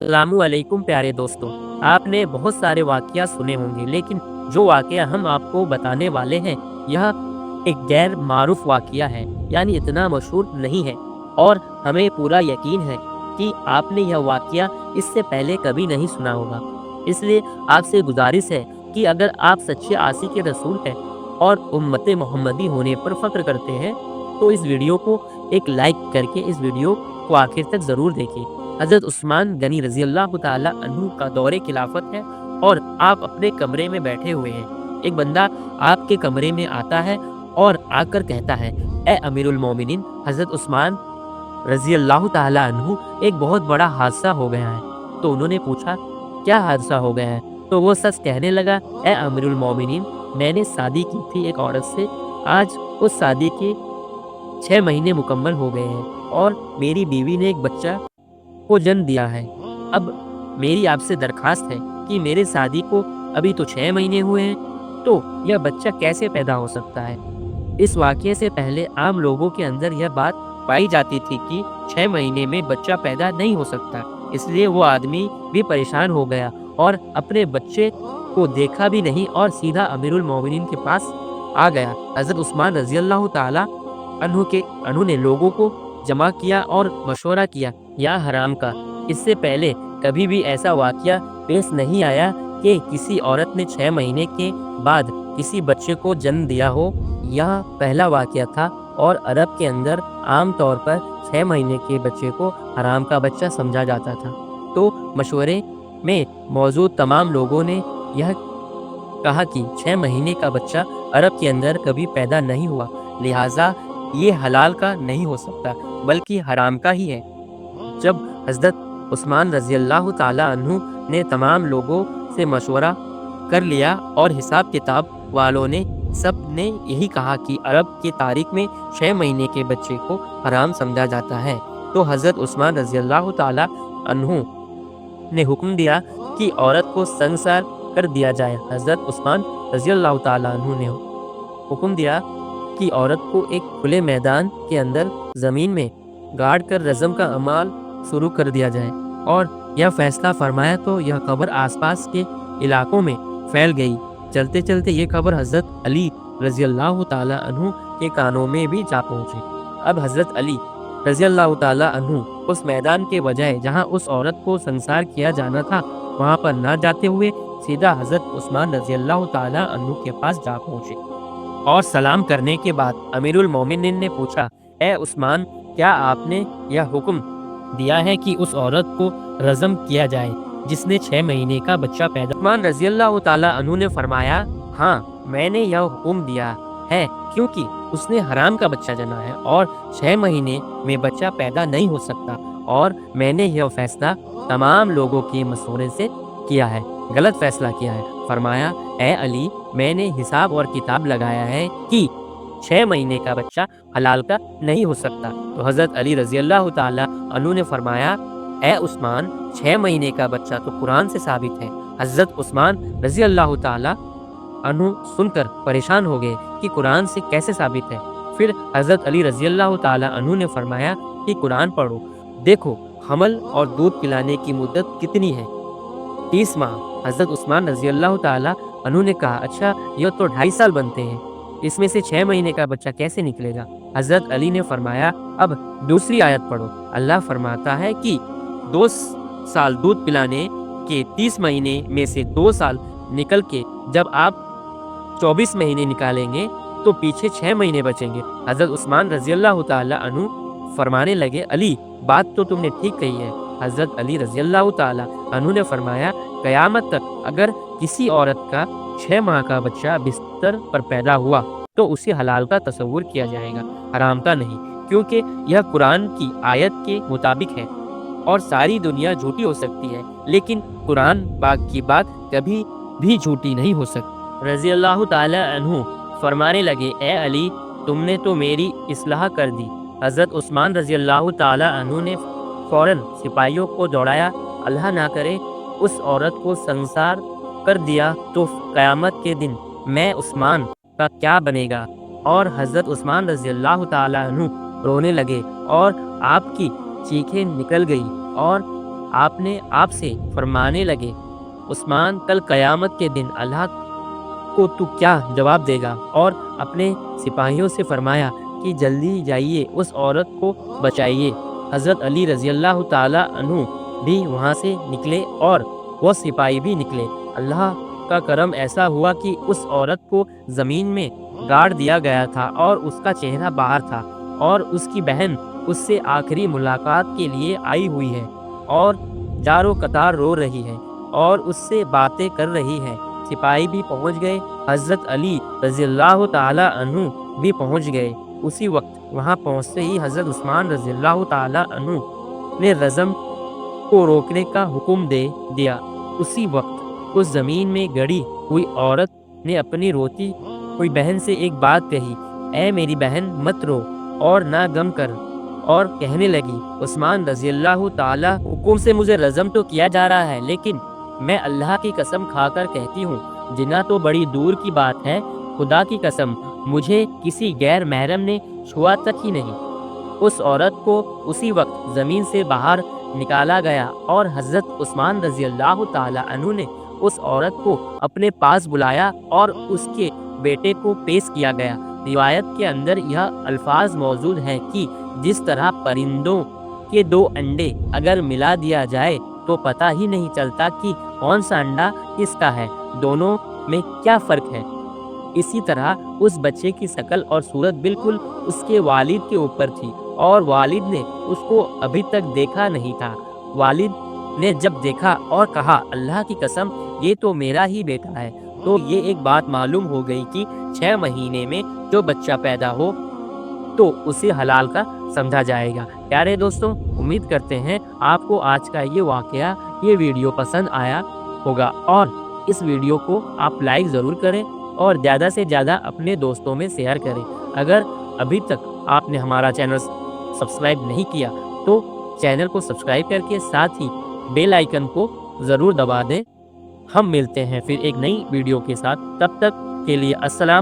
अस्सलामु अलैकुम प्यारे दोस्तों। आपने बहुत सारे वाक़या सुने होंगे, लेकिन जो वाक़या हम आपको बताने वाले हैं, यह एक गैर मारूफ वाक़या है, यानी इतना मशहूर नहीं है और हमें पूरा यकीन है कि आपने यह वाक़या इससे पहले कभी नहीं सुना होगा। इसलिए आपसे गुज़ारिश है कि अगर आप सच्चे आशिक़ रसूल हैं और उम्मत मोहम्मदी होने पर फ़ख्र करते हैं, तो इस वीडियो को एक लाइक करके इस वीडियो को आखिर तक ज़रूर देखें। हज़रत उस्मान गनी रज़ी अल्लाह ताला अन्हु का दौरे खिलाफत है और आप अपने कमरे में बैठे हुए हैं। एक बंदा आपके कमरे में आता है और आकर कहता है, ए अमीरुल मोमिनीन हज़रत उस्मान रज़ी अल्लाह ताला अन्हु, एक बहुत बड़ा हादसा हो गया है। तो उन्होंने पूछा, क्या हादसा हो गया है? तो वो सच कहने लगा, ए अमीरुल मोमिनीन, मैंने शादी की थी एक औरत से, आज उस शादी के 6 महीने मुकम्मल हो गए हैं और मेरी बीवी ने एक बच्चा को जन्म दिया है। अब मेरी आपसे दरख्वास्त है कि मेरे शादी को अभी तो 6 महीने हुए हैं, तो यह बच्चा कैसे पैदा हो सकता है? इस वाक़ये से पहले आम लोगों के अंदर यह बात पाई जाती थी कि 6 महीने में बच्चा पैदा नहीं हो सकता। इसलिए वो आदमी भी परेशान हो गया और अपने बच्चे को देखा भी नहीं और सीधा अमीरुल मोमिनीन के पास आ गया। हज़रत उस्मान रज़ी अल्लाह ताला अन्हु ने लोगों को जमा किया और मशवरा किया, या हराम का, इससे पहले कभी भी ऐसा वाक़या पेश नहीं आया कि किसी औरत ने 6 महीने के बाद किसी बच्चे को जन्म दिया हो। यह पहला वाक़या था और अरब के अंदर आम तौर पर 6 महीने के बच्चे को हराम का बच्चा समझा जाता था। तो मशवरे में मौजूद तमाम लोगों ने यह कहा कि 6 महीने का बच्चा अरब के अंदर कभी पैदा नहीं हुआ, लिहाजा ये हलाल का नहीं हो सकता बल्कि हराम का ही है। जब हज़रत उस्मान रज़ी अल्लाह ताला अन्हु ने तमाम लोगों से मशवरा कर लिया और हिसाब किताब वालों ने सब ने यही कहा कि अरब की तारीख में 6 महीने के बच्चे को हराम समझा जाता है, तो हज़रत उस्मान रज़ी अल्लाह ताला अन्हु ने हुक्म दिया कि औरत को संगसार कर दिया जाए। हज़रत उस्मान रज़ी अल्लाह ताला अन्हु ने हुक्म दिया कि औरत को एक खुले मैदान के अंदर ज़मीन में गाड़ कर रज़म का अमाल शुरू कर दिया जाए और यह फैसला फरमाया तो यह खबर आसपास के इलाकों में फैल गई। चलते चलते ये खबर हज़रत अली रज़ी अल्लाह ताला अन्हु के कानों में भी जा पहुँची। अब हज़रत अली रज़ी अल्लाह ताला अन्हु उस मैदान के बजाय जहाँ उस औरत को संसार किया जाना था, वहाँ पर न जाते हुए सीधा हज़रत उस्मान रज़ी अल्लाह ताला अन्हु के पास जा पहुँचे और सलाम करने के बाद अमीरुल मोमिनीन ने पूछा, ए उस्मान, क्या आपने यह हुक्म दिया है कि उस औरत को रज़म किया जाए जिसने 6 महीने का बच्चा पैदा? उस्मान रज़ी अल्लाह ताला अन्हु ने फरमाया, हाँ, मैंने यह हुक्म दिया है क्योंकि उसने हराम का बच्चा जना है और 6 महीने में बच्चा पैदा नहीं हो सकता और मैंने यह फैसला तमाम लोगों के मशवरे से किया है, गलत फैसला किया है। फरमाया, ए अली, मैंने हिसाब और किताब लगाया है कि 6 महीने का बच्चा हलाल का नहीं हो सकता। तो हज़रत अली रज़ी अल्लाह ताला अन्हु ने फरमाया, ए उस्मान, 6 महीने का बच्चा तो कुरान से साबित है। हज़रत उस्मान रज़ी अल्लाह ताला अन्हु सुनकर परेशान हो गए कि कुरान से कैसे साबित है। फिर हज़रत अली रज़ी अल्लाह ताला अन्हु ने फरमाया कि कुरान पढ़ो, देखो हमल और दूध पिलाने की मुद्दत कितनी है? 30 माह। हज़रत उस्मान रज़ी अल्लाह ताला अन्हु ने कहा, अच्छा, यह तो 2.5 साल बनते हैं, इसमें से 6 महीने का बच्चा कैसे निकलेगा? हज़रत अली ने फरमाया, अब दूसरी आयत पढ़ो। अल्लाह फरमाता है कि 2 साल दूध पिलाने के 30 महीने में से 2 साल निकल के जब आप 24 महीने निकालेंगे तो पीछे 6 महीने बचेंगे। हज़रत उस्मान रज़ी अल्लाह ताला अन्हु फरमाने लगे, अली, बात तो तुमने ठीक कही है। हज़रत अली रज़ी अल्लाह ताला अन्हु ने फरमाया, क़यामत तक अगर किसी औरत का 6 माह का बच्चा बिस्तर पर पैदा हुआ तो उसे हलाल का तसव्वुर किया जाएगा, हराम का नहीं, क्योंकि यह कुरान की आयत के मुताबिक है और सारी दुनिया झूठी हो सकती है लेकिन कुरान पाक की बात कभी भी झूठी नहीं हो सकती। रज़ी अल्लाह ताला अन्हु फरमाने लगे, ए अली, तुमने तो मेरी इस्लाह कर दी। हज़रत उस्मान रज़ी अल्लाह ताला अन्हु ने फ़ौरन सिपाहियों को दौड़ाया, अल्लाह ना करे उस औरत को संसार कर दिया तो क़यामत के दिन मैं उस्मान का क्या बनेगा? और हज़रत उस्मान रज़ी अल्लाह ताला अन्हु रोने लगे और आपकी चीखें निकल गई और آپ نے آپ سے فرمانے لگے، عثمان کل قیامت کے دن اللہ کو تو کیا جواب دے گا؟ اور اپنے سپاہیوں سے فرمایا کہ جلدی جائیے اس عورت کو بچائیے۔ حضرت علی رضی اللہ تعالیٰ عنہ بھی وہاں سے نکلے اور وہ سپاہی بھی نکلے۔ اللہ کا کرم ایسا ہوا کہ اس عورت کو زمین میں گاڑ دیا گیا تھا اور اس کا چہرہ باہر تھا، اور اس کی بہن اس سے آخری ملاقات کے لیے آئی ہوئی ہے اور جارو قطار رو رہی ہے اور اس سے باتیں کر رہی ہے۔ سپاہی بھی پہنچ گئے، حضرت علی رضی اللہ تعالیٰ عنہ بھی پہنچ گئے۔ اسی وقت وہاں پہنچتے ہی حضرت عثمان رضی اللہ تعالیٰ عنہ نے رزم کو روکنے کا حکم دے دیا۔ اسی وقت اس زمین میں گڑی ہوئی عورت نے اپنی روتی ہوئی بہن سے ایک بات کہی، اے میری بہن مت رو اور نہ غم کر، اور کہنے لگی، عثمان رضی اللہ تعالیٰ حکم سے مجھے رزم تو کیا جا رہا ہے، لیکن میں اللہ کی قسم کھا کر کہتی ہوں جنا تو بڑی دور کی بات ہے، خدا کی قسم مجھے کسی غیر محرم نے چھوا تک ہی نہیں۔ اس عورت کو اسی وقت زمین سے باہر نکالا گیا اور حضرت عثمان رضی اللہ تعالیٰ عنہ نے اس عورت کو اپنے پاس بلایا اور اس کے بیٹے کو پیش کیا گیا۔ روایت کے اندر یہ الفاظ موجود ہیں کہ جس طرح پرندوں کے دو انڈے اگر ملا دیا جائے تو پتہ ہی نہیں چلتا کہ کون سا انڈا کس کا ہے، دونوں میں کیا فرق ہے، اسی طرح اس بچے کی شکل اور صورت بالکل اس کے والد کے اوپر تھی اور والد نے اس کو ابھی تک دیکھا نہیں تھا۔ والد نے جب دیکھا اور کہا، اللہ کی قسم یہ تو میرا ہی بیٹا ہے، تو یہ ایک بات معلوم ہو گئی کہ 6 مہینے میں جو بچہ پیدا ہو تو اسے حلال کا سمجھا جائے گا۔ پیارے دوستوں، امید کرتے ہیں آپ کو آج کا یہ واقعہ، یہ ویڈیو پسند آیا ہوگا، اور اس ویڈیو کو آپ لائک ضرور کریں اور زیادہ سے زیادہ اپنے دوستوں میں شیئر کریں۔ اگر ابھی تک آپ نے ہمارا چینل سبسکرائب نہیں کیا تو چینل کو سبسکرائب کر کے ساتھ ہی بیل آئیکن کو ضرور دبا دیں۔ ہم ملتے ہیں پھر ایک نئی ویڈیو کے ساتھ، تب تک کے لیے السلام۔